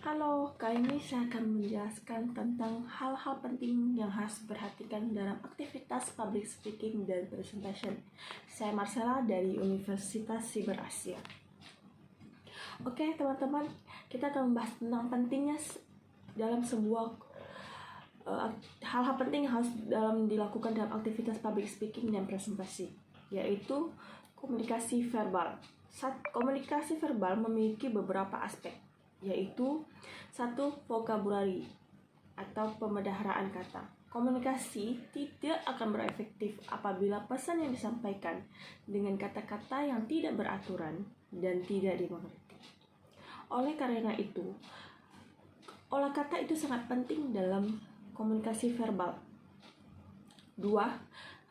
Halo, kali ini saya akan menjelaskan tentang hal-hal penting yang harus diperhatikan dalam aktivitas public speaking dan presentation. Saya Marcella dari Universitas Siber Asia. Oke teman-teman, kita akan membahas tentang pentingnya dalam sebuah hal-hal penting yang harus dilakukan dalam aktivitas public speaking dan presentasi, yaitu komunikasi verbal. Komunikasi verbal memiliki beberapa aspek, yaitu 1. Vokabulari atau pemeliharaan kata. Komunikasi tidak akan berefektif apabila pesan yang disampaikan dengan kata-kata yang tidak beraturan dan tidak dimengerti. Oleh karena itu, olah kata itu sangat penting dalam komunikasi verbal. 2.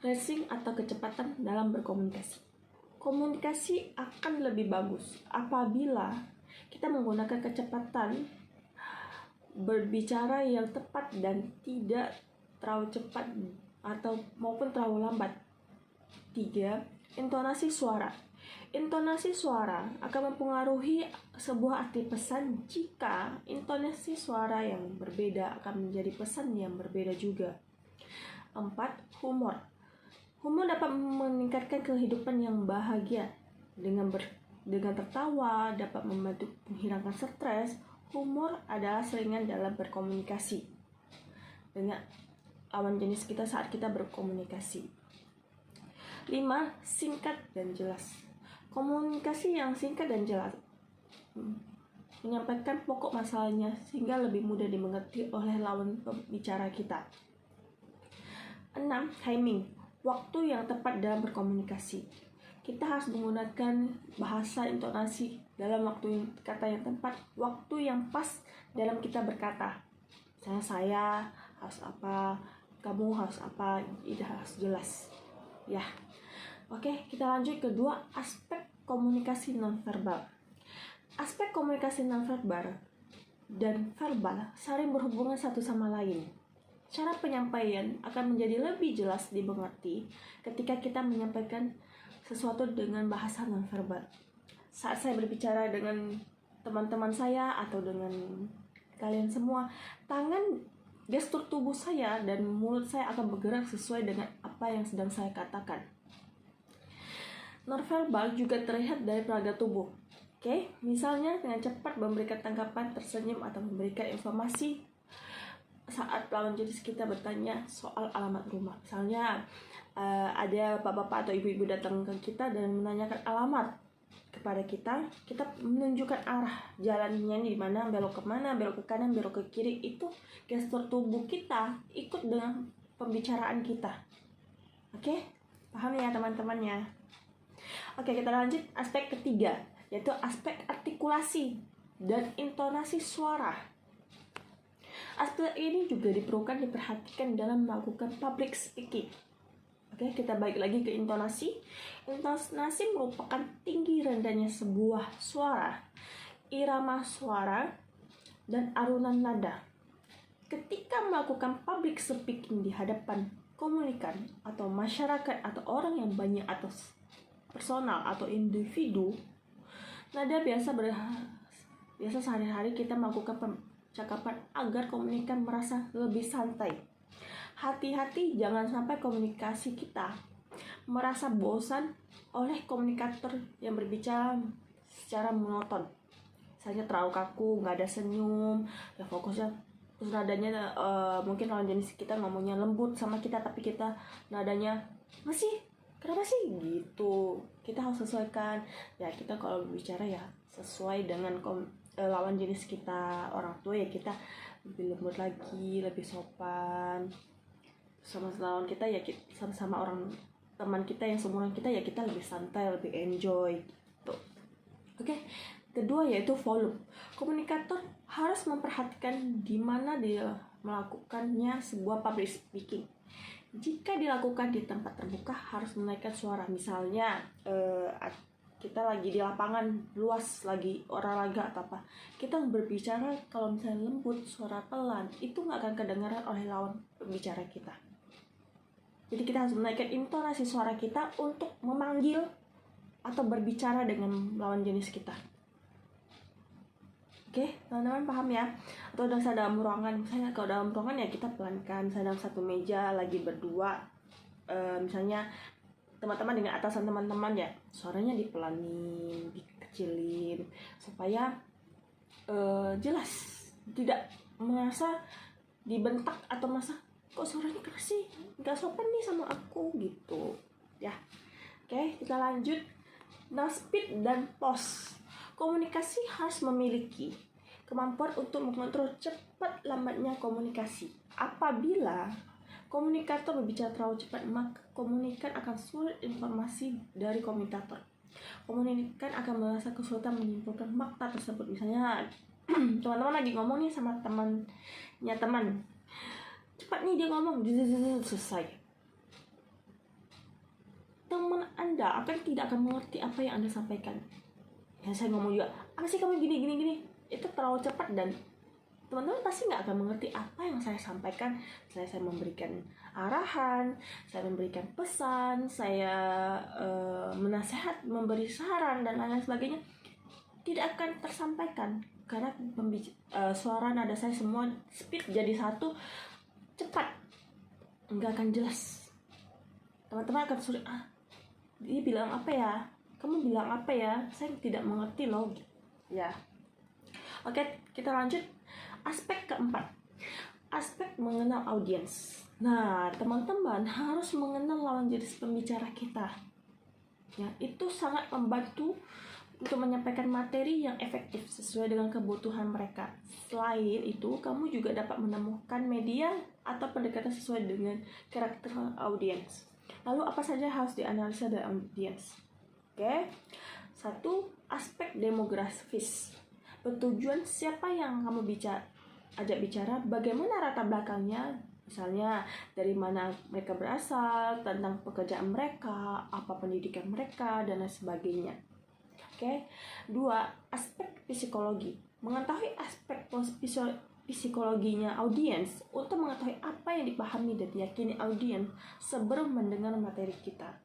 Racing atau kecepatan dalam berkomunikasi. Komunikasi akan lebih bagus apabila kita menggunakan kecepatan berbicara yang tepat dan tidak terlalu cepat maupun terlalu lambat. 3. Intonasi suara. Intonasi suara akan mempengaruhi sebuah arti pesan jika intonasi suara yang berbeda akan menjadi pesan yang berbeda juga. 4. Humor. Humor dapat meningkatkan kehidupan yang bahagia. Dengan tertawa dapat membantu menghilangkan stres. Humor adalah selingan dalam berkomunikasi dengan lawan jenis kita saat kita berkomunikasi. 5. Singkat dan jelas. Komunikasi yang singkat dan jelas menyampaikan pokok masalahnya sehingga lebih mudah dimengerti oleh lawan pembicara kita. 6. Timing. Waktu yang tepat dalam berkomunikasi. Kita harus menggunakan bahasa intonasi dalam kata yang tepat, waktu yang pas dalam kita berkata. Misalnya saya harus apa, kamu harus apa, itu harus jelas. Ya. Oke, kita lanjut ke 2 aspek komunikasi nonverbal. Aspek komunikasi nonverbal dan verbal saling berhubungan satu sama lain. Cara penyampaian akan menjadi lebih jelas dimengerti ketika kita menyampaikan sesuatu dengan bahasa nonverbal. Saat saya berbicara dengan teman-teman saya atau dengan kalian semua, gestur tubuh saya dan mulut saya akan bergerak sesuai dengan apa yang sedang saya katakan. Nonverbal juga terlihat dari peraga tubuh. Oke, misalnya dengan cepat memberikan tanggapan, tersenyum atau memberikan informasi saat lawan jenis kita bertanya soal alamat rumah. Misalnya ada bapak-bapak atau ibu-ibu datang ke kita dan menanyakan alamat kepada kita menunjukkan arah jalannya di mana, belok ke mana, belok ke kanan, belok ke kiri. Itu gestur tubuh kita ikut dengan pembicaraan kita. Oke, paham ya teman-temannya? Oke, kita lanjut aspek ketiga, yaitu aspek artikulasi dan intonasi suara. Aspek ini juga diperhatikan dalam melakukan public speaking. Oke, kita balik lagi ke intonasi. Intonasi merupakan tinggi rendahnya sebuah suara, irama suara, dan alunan nada. Ketika melakukan public speaking di hadapan komunikan atau masyarakat atau orang yang banyak atau personal atau individu, nada biasa sehari-hari kita melakukan percakapan agar komunikan merasa lebih santai. Hati-hati jangan sampai komunikasi kita merasa bosan oleh komunikator yang berbicara secara monoton. Misalnya terlalu kaku, nggak ada senyum, ya fokusnya terus nadanya mungkin lawan jenis kita ngomongnya lembut sama kita tapi kita nadanya kenapa sih gitu. Kita harus sesuaikan. Ya kita kalau berbicara ya sesuai dengan lawan jenis kita. Orang tua ya kita lebih lembut lagi, lebih sopan. Sama lawan kita ya sama orang teman kita yang seumuran kita ya kita lebih santai, lebih enjoy gitu. Oke. Kedua yaitu volume. Komunikator harus memperhatikan di mana dia melakukannya sebuah public speaking. Jika dilakukan di tempat terbuka harus menaikkan suara. Misalnya kita lagi di lapangan luas, lagi olahraga atau apa, kita berbicara kalau misalnya lembut, suara pelan, itu nggak akan kedengaran oleh lawan pembicara kita. Jadi kita harus menaikkan intonasi suara kita untuk memanggil atau berbicara dengan lawan jenis kita. Oke, teman-teman paham ya? Atau udah dalam ruangan, misalnya kalau dalam ruangan ya kita pelankan, misalnya dalam satu meja lagi berdua, misalnya teman-teman dengan atasan teman-teman ya, suaranya dipelanin, dikecilin, supaya jelas, tidak merasa dibentak atau merasa kok suaranya keras sih, nggak sopan nih sama aku gitu ya. Oke, kita lanjut. Nah, speed dan pause. Komunikasi harus memiliki kemampuan untuk mengontrol cepat lambatnya komunikasi. Apabila komunikator berbicara terlalu cepat, maka komunikan akan sulit informasi dari komentator. Komunikan akan merasa kesulitan menyimpulkan makna tersebut. Misalnya teman-teman lagi ngomong nih sama temannya teman, cepat nih dia ngomong, selesai. Teman Anda tidak akan mengerti apa yang Anda sampaikan. Ya, saya ngomong juga, apa sih kamu gini, itu terlalu cepat dan teman-teman pasti nggak akan mengerti apa yang saya sampaikan. Saya memberikan arahan, saya memberikan pesan, saya menasihat, memberi saran dan lain-lain sebagainya, tidak akan tersampaikan karena suara nada saya semua speed jadi satu, cepat, nggak akan jelas. Teman-teman akan sulit, dia bilang apa ya, kamu bilang apa ya, saya tidak mengerti loh ya. Oke, kita lanjut. Aspek keempat, aspek mengenal audiens. Nah, teman-teman harus mengenal lawan jenis pembicara kita ya, itu sangat membantu untuk menyampaikan materi yang efektif sesuai dengan kebutuhan mereka. Selain itu, kamu juga dapat menemukan media atau pendekatan sesuai dengan karakter audiens. Lalu apa saja harus dianalisa dari audiens? Oke. 1. Aspek demografis. Bertujuan siapa yang kamu ajak bicara, bagaimana latar belakangnya, misalnya dari mana mereka berasal, tentang pekerjaan mereka, apa pendidikan mereka, dan lain sebagainya. Oke. 2. Aspek psikologi. Mengetahui aspek psikologinya audiens untuk mengetahui apa yang dipahami dan diyakini audiens sebelum mendengar materi kita.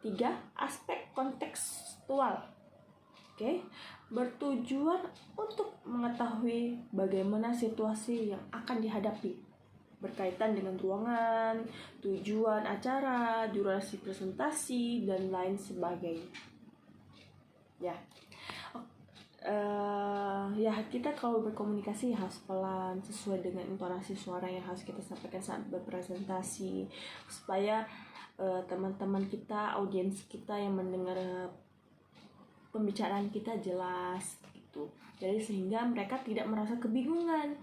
3. Aspek kontekstual. Oke. Bertujuan untuk mengetahui bagaimana situasi yang akan dihadapi berkaitan dengan ruangan, tujuan acara, durasi presentasi, dan lain sebagainya. Ya, kita kalau berkomunikasi harus pelan sesuai dengan intonasi suara yang harus kita sampaikan saat berpresentasi, supaya teman-teman kita, audiens kita yang mendengar pembicaraan kita jelas gitu. Jadi sehingga mereka tidak merasa kebingungan.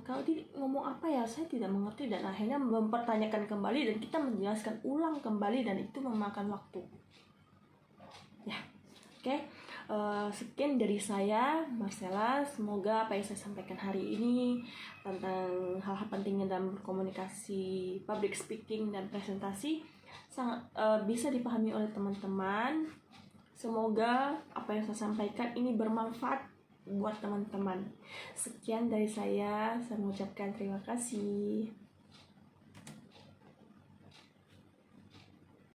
Kalau dia ngomong apa ya, saya tidak mengerti, dan akhirnya mempertanyakan kembali dan kita menjelaskan ulang kembali dan itu memakan waktu. Ya, oke. Sekian dari saya, Marcella. Semoga apa yang saya sampaikan hari ini tentang hal-hal pentingnya dalam berkomunikasi, public speaking dan presentasi sangat bisa dipahami oleh teman-teman. Semoga apa yang saya sampaikan ini bermanfaat buat teman-teman. Sekian dari saya mengucapkan terima kasih.